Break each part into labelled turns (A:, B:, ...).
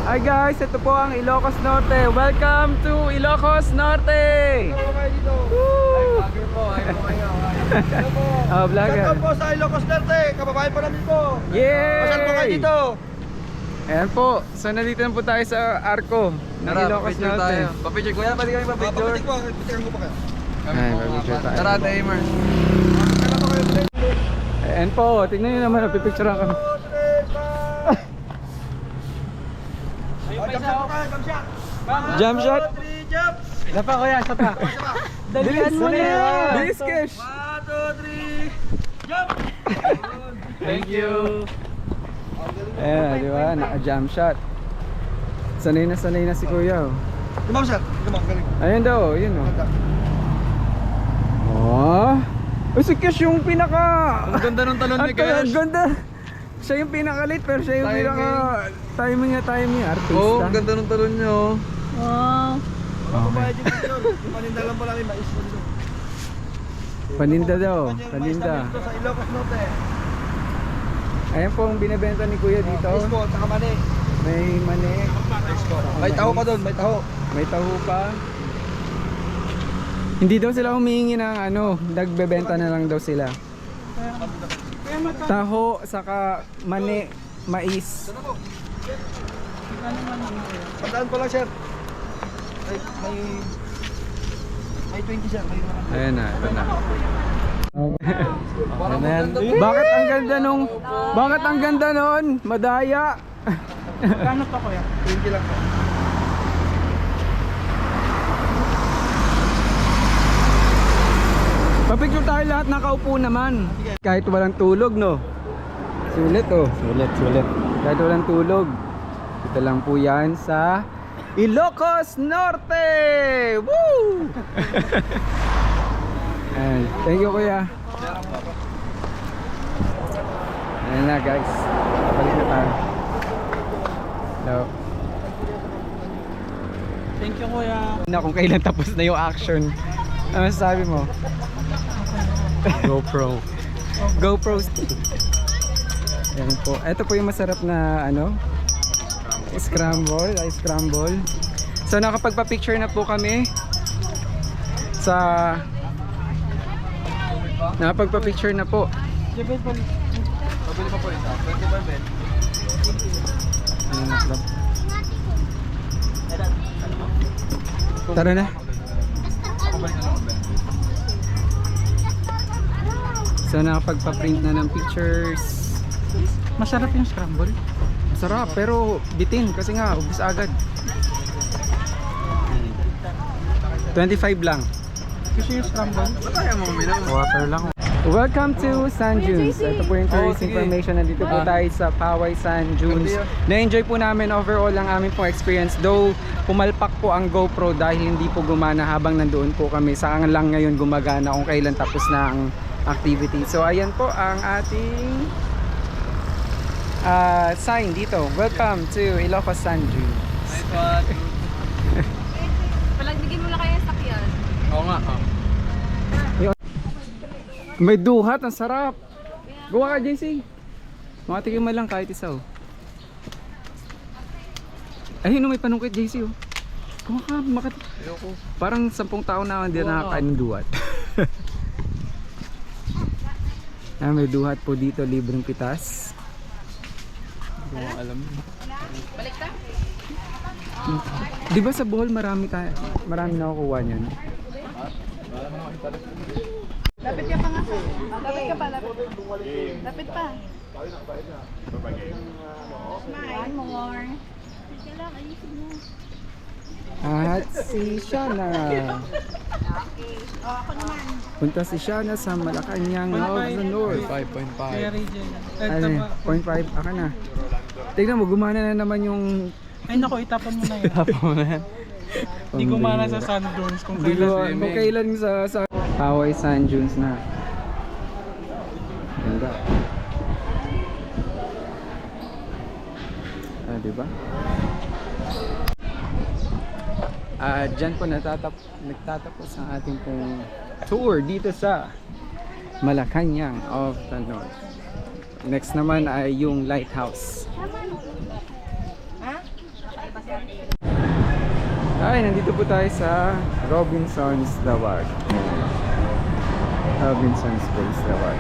A: Hi guys, ito po ang Ilocos Norte. Welcome to Ilocos Norte.
B: Hello kayo dito.
A: Woo!
B: Vlogger po, ayaw po kayo. Hello po.
A: Vlogger.
B: Shout out po sa Ilocos Norte. Kababayan po namin po.
A: Yay!
B: Pasal po kayo dito.
A: Ayan po, so nandito na po tayo sa Arco ng Ilocos Norte.
C: Papicture kuya, pwede kami papicture.
B: Papatik po, picturean ko pa kayo.
A: Ay, papicture tayo.
C: Tara, Damers.
B: Kailan po kayo dito?
A: Ayan po, tingnan nyo naman, napipicturean kami.
B: Jump shot po kayo, jump shot.
A: Jump shot.
B: 1, 2, 3, jump.
A: Isa pa kuya, isa pa. Dalian mo na! Bilis, Kesh!
B: 1, 2, 3, jump.
A: Thank you! Ayan, di ba? Naka-jump shot. Sanay na si kuya. Oh.
B: Tumam sir, tumam, galing.
A: Ayun daw, yun oh. Oh! Uy, si Kesh yung pinaka...
C: Ang ganda ng talon ni Kesh.
A: Ang ganda! Siya yung pinaka-late pero siya yung
C: Timing.
A: pinaka-timing artista.
C: Oo, ang ganda ng talon nyo.
A: Wow!
B: Mababayad yung picture. Yung paninda lang po namin, mais po dito.
A: Paninda daw,
B: Mais
A: paninda.
B: namin dito sa Ilocos Norte.
A: Ayan po ang binibenta ni kuya dito.
B: Mais po, saka mani.
A: May mani,
B: Mais po. May taho pa doon, may taho.
A: may taho pa. Hindi daw sila humihingi ng ano, nagbebenta na lang daw sila. Taho, saka mani, mais.
B: Pagdaan ko lang sir. May 20 sir.
A: Ayan na, ito na. Ayan. Bakit ang ganda nun? Madaya.
B: Kano pa kuya? 20 lang po.
A: Papicture tayo lahat, nakaupo naman. Kahit walang tulog, no? Sulit, oh. Sulit. Kahit walang tulog. Ito lang po yan sa Ilocos Norte! Woo! Ayan. Thank you, kuya. Ayan na, guys. Balik na tayo. Hello.
B: Thank you kuya.
A: Na kung kailan tapos na yung action. Ano sabi mo? GoPro. GoPro. Ayan po. Ito po yung masarap na ano, scramble, ice scramble. So nakapagpa-picture na po kami sa nakapagpa-picture na po.
C: Pabili pa po isa. 25 Ben.
A: Ayan na, club. Tara na. So nakapagpa-print na ng pictures.
B: Masarap yung scramble.
A: Sarap pero bitin kasi nga ubos agad. 25 lang.
B: Kasi yung scramble.
C: Ba't kaya mo uminom?
A: Water lang. Welcome to Sand Dunes. Ito po yung tourist
C: sige.
A: information. Nandito po tayo sa Poway Sand Dunes. Na-enjoy po namin overall ang aming pong experience. Though pumalpak po ang GoPro dahil hindi po gumana habang nandoon po kami. Saka lang ngayon gumagana kung kailan tapos na ang activity. So ayan po ang ating sign dito. Welcome to Ilocos Sand Dunes.
C: Nice one.
D: Palagbigyan mo lang kayo sa sakyan.
C: Oo nga. Oh.
A: May duhat, ang sarap. Gawa ka, JC. Makatikim man lang kahit isa, oh. Ayun, may panungkit, JC, oh. Gawa ka,
C: Ayoko.
A: parang 10 taon na ako hindi nakakain ng duhat. May duhat po dito, libreng pitas.
C: Hindi ko alam.
D: Balik ta?
A: Di ba sa Bohol marami nakukuha niyan?
D: Lapit ka pa nga. Lapit ka pa, lapit. Lapit pa. One more.
A: At si Shana.
D: Okay. O, ako naman.
A: Punta si Shana sa Malacanang of the North.
C: 5.5.
A: Ano, 0.5, aka na. Tignan mo, gumana na naman yung...
B: Ay nako, itapon mo na yun.
A: Tapo mo na.
B: Hindi ko mana sa sand dunes kung
A: Hindi
B: kailan.
A: ko, kung kailan sa Poway Sand Dunes na. Ganda. Diba? Dyan po nagtatapos ang ating pong tour dito sa Malacanang of the North. Next naman ay yung lighthouse. Ay, nandito po tayo sa Robinson's Lawag. Robinson's Place Lawag.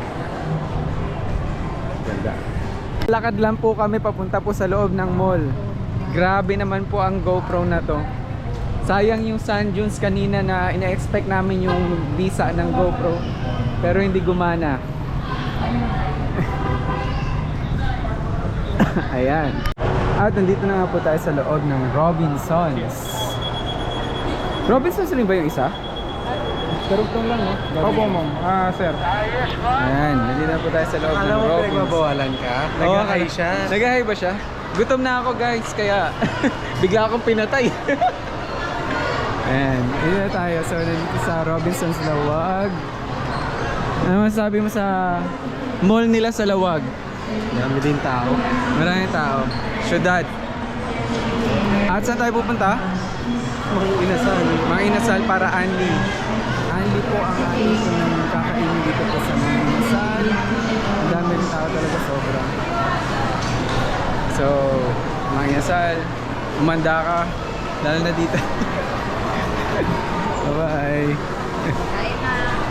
A: Ganda. Lakad lang po kami papunta po sa loob ng mall. Grabe naman po ang GoPro na to. Sayang yung sand dunes kanina na ina-expect namin yung visa ng GoPro. Pero hindi gumana. Ayan. At nandito na nga po tayo sa loob ng Robinson's. Robinson's rin ba yung isa? Karugtong lang, no?
B: Opo, ma'am. Sir.
A: Ayan, nandito na po tayo sa loob ng Robinson's.
C: pinagbabawalan ka? Nag-hi siya.
A: Nag-hi ba siya? Gutom na ako guys, kaya bigla akong pinatay. Ayan, dito na tayo. So, nandito sa Robinson's Lawag. Ano masasabi mo sa mall nila sa Lawag?
C: Dami din tao.
A: Maraming tao. Syudad. At saan tayo pupunta?
C: Mga inasal.
A: Mga inasal para Anli. Anli po ang ating kakainin dito po sa mga inasal. Ang dami rin tao talaga, sobra. So, mga inasal, umanda ka, lalo na dito. Bye-bye.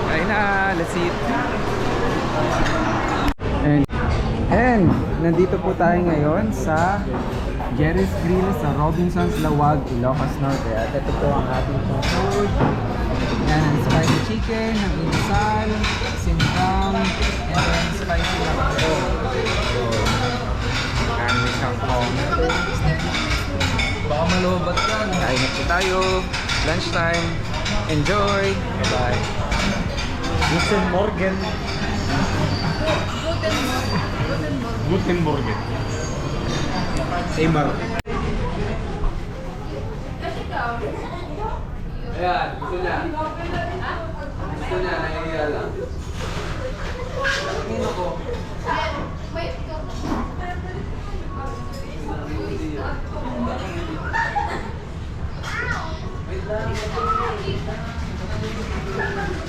A: Kain na, let's eat. And nandito po tayo ngayon sa Jerry's Grill sa Robinson's Lawag, Ilocos Norte. At ito po ang ating food. Yan ang spicy chicken, ang inasal, sinigang, and then spicy lambo. So, and may kangkong. Baka malubat yan. Kain na po tayo. Lunchtime. Enjoy. Bye-bye.
C: Guten Morgen. Guten Morgen. Eymar.
A: Ayan, gusto niya. Gusto niya, nahihiya lang. Tingin ako. Wait lang.